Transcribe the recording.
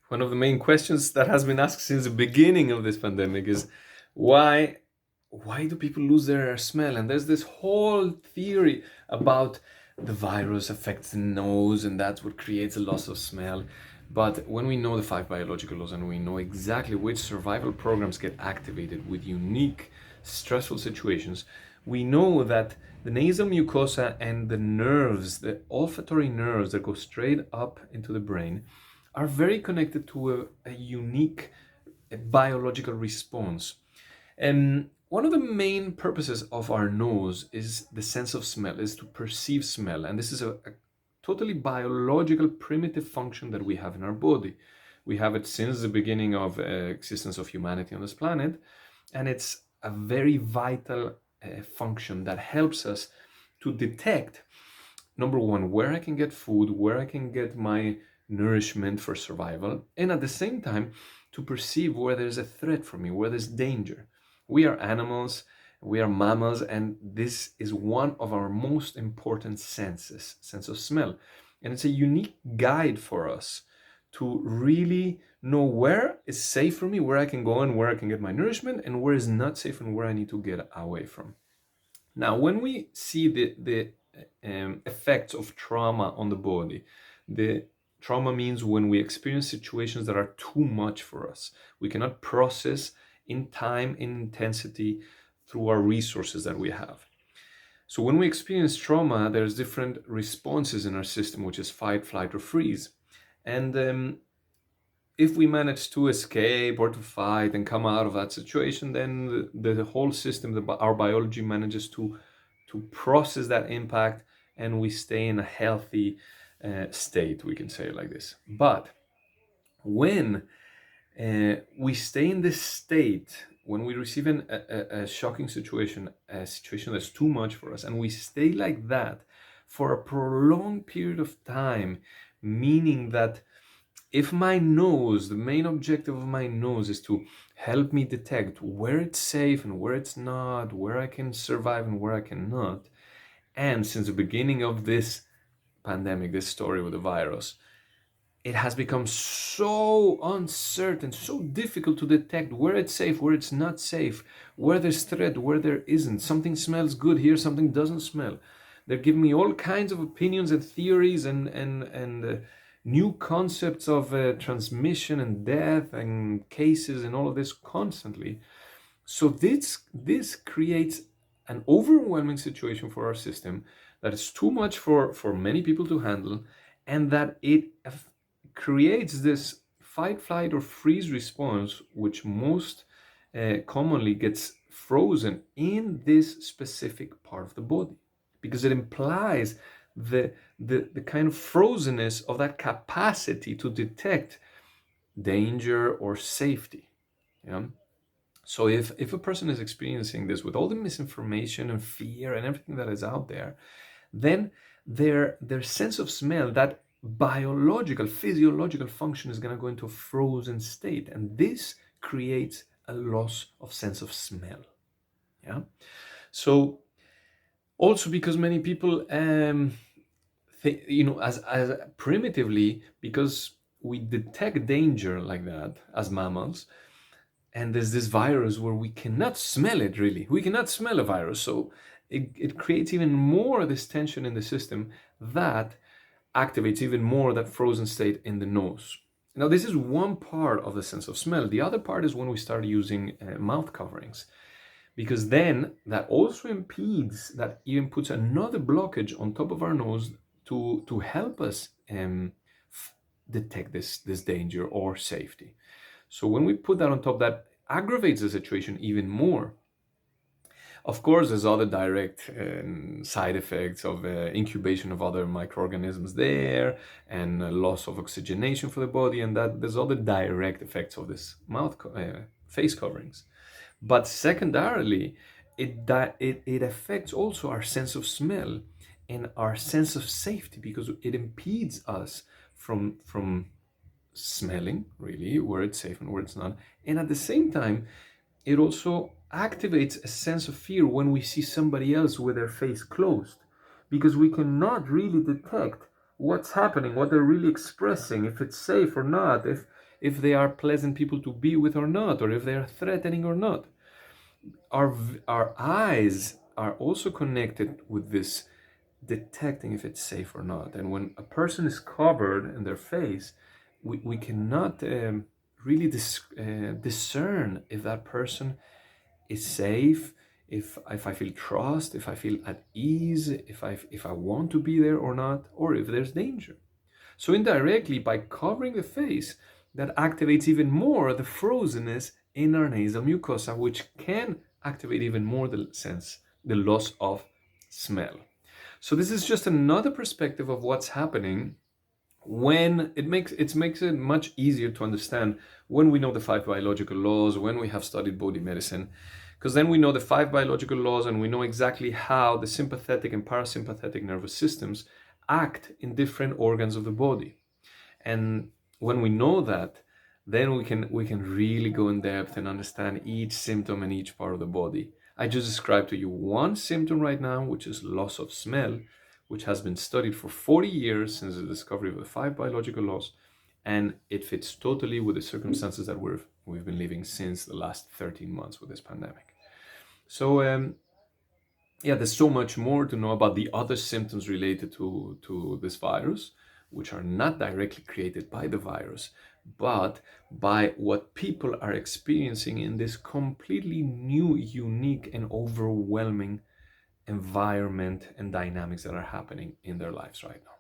One of the main questions that has been asked since the beginning of this pandemic is why do people lose their smell? And there's this whole theory about the virus affects the nose and that's what creates a loss of smell. But when we know the 5 biological laws and we know exactly which survival programs get activated with unique stressful situations, we know that the nasal mucosa and the nerves, the olfactory nerves that go straight up into the brain, are very connected to a unique biological response. And one of the main purposes of our nose is the sense of smell, is to perceive smell. And this is a totally biological, primitive function that we have in our body. We have it since the beginning of existence of humanity on this planet. And it's a very vital function that helps us to detect, number one, where I can get food, where I can get my nourishment for survival, and at the same time, to perceive where there's a threat for me, where there's danger. We are animals, we are mammals, and this is one of our most important senses, sense of smell. And it's a unique guide for us to really know where is safe for me, where I can go and where I can get my nourishment, and where is not safe and where I need to get away from. Now, when we see the effects of trauma on the body, the trauma means when we experience situations that are too much for us. We cannot process in time, in intensity, through our resources that we have. So when we experience trauma, there's different responses in our system, which is fight, flight, or freeze. And if we manage to escape or to fight and come out of that situation, then the whole system, our biology manages to process that impact, and we stay in a healthy state, we can say it like this. But when we stay in this state, when we receive a shocking situation, a situation that's too much for us, and we stay like that for a prolonged period of time, meaning that if my nose, the main objective of my nose is to help me detect where it's safe and where it's not, where I can survive and where I cannot, and since the beginning of this pandemic, this story with the virus, it has become so uncertain, so difficult to detect where it's safe, where it's not safe, where there's threat, where there isn't. Something smells good here, something doesn't smell. They're giving me all kinds of opinions and theories and new concepts of transmission and death and cases and all of this constantly. So this creates an overwhelming situation for our system that is too much for many people to handle, and that it creates this fight, flight, or freeze response, which most commonly gets frozen in this specific part of the body, because it implies the kind of frozenness of that capacity to detect danger or safety. Yeah. So if a person is experiencing this with all the misinformation and fear and everything that is out there, then their sense of smell, that biological, physiological function, is going to go into a frozen state, and this creates a loss of sense of smell. Yeah. So also because many people as primitively, because we detect danger like that as mammals, and there's this virus where we cannot smell it, really. We cannot smell a virus. So it creates even more this tension in the system that activates even more that frozen state in the nose. Now, this is one part of the sense of smell. The other part is when we start using mouth coverings, because then that also impedes, that even puts another blockage on top of our nose to help us detect this danger or safety. So when we put that on top, that aggravates the situation even more. Of course, there's other direct side effects of incubation of other microorganisms there, and loss of oxygenation for the body, and that there's other direct effects of this face coverings. But secondarily, it affects also our sense of smell and our sense of safety, because it impedes us from smelling really where it's safe and where it's not. And at the same time, it also activates a sense of fear when we see somebody else with their face closed, because we cannot really detect what's happening, what they're really expressing, if it's safe or not, if if they are pleasant people to be with or not, or if they are threatening or not. Our eyes are also connected with this detecting if it's safe or not. And when a person is covered in their face, we cannot really discern if that person is safe, if I feel trust, if I feel at ease, if I want to be there or not, or if there's danger. So indirectly, by covering the face, that activates even more the frozenness in our nasal mucosa, which can activate even more the loss of smell. So this is just another perspective of what's happening when it makes it much easier to understand when we know the 5 biological laws, when we have studied body medicine, because then we know the 5 biological laws and we know exactly how the sympathetic and parasympathetic nervous systems act in different organs of the body. And when we know that, then we can really go in depth and understand each symptom and each part of the body. I just described to you one symptom right now, which is loss of smell, which has been studied for 40 years since the discovery of the 5 biological laws, and it fits totally with the circumstances that we've been living since the last 13 months with this pandemic. So there's so much more to know about the other symptoms related to this virus, which are not directly created by the virus, but by what people are experiencing in this completely new, unique, and overwhelming environment and dynamics that are happening in their lives right now.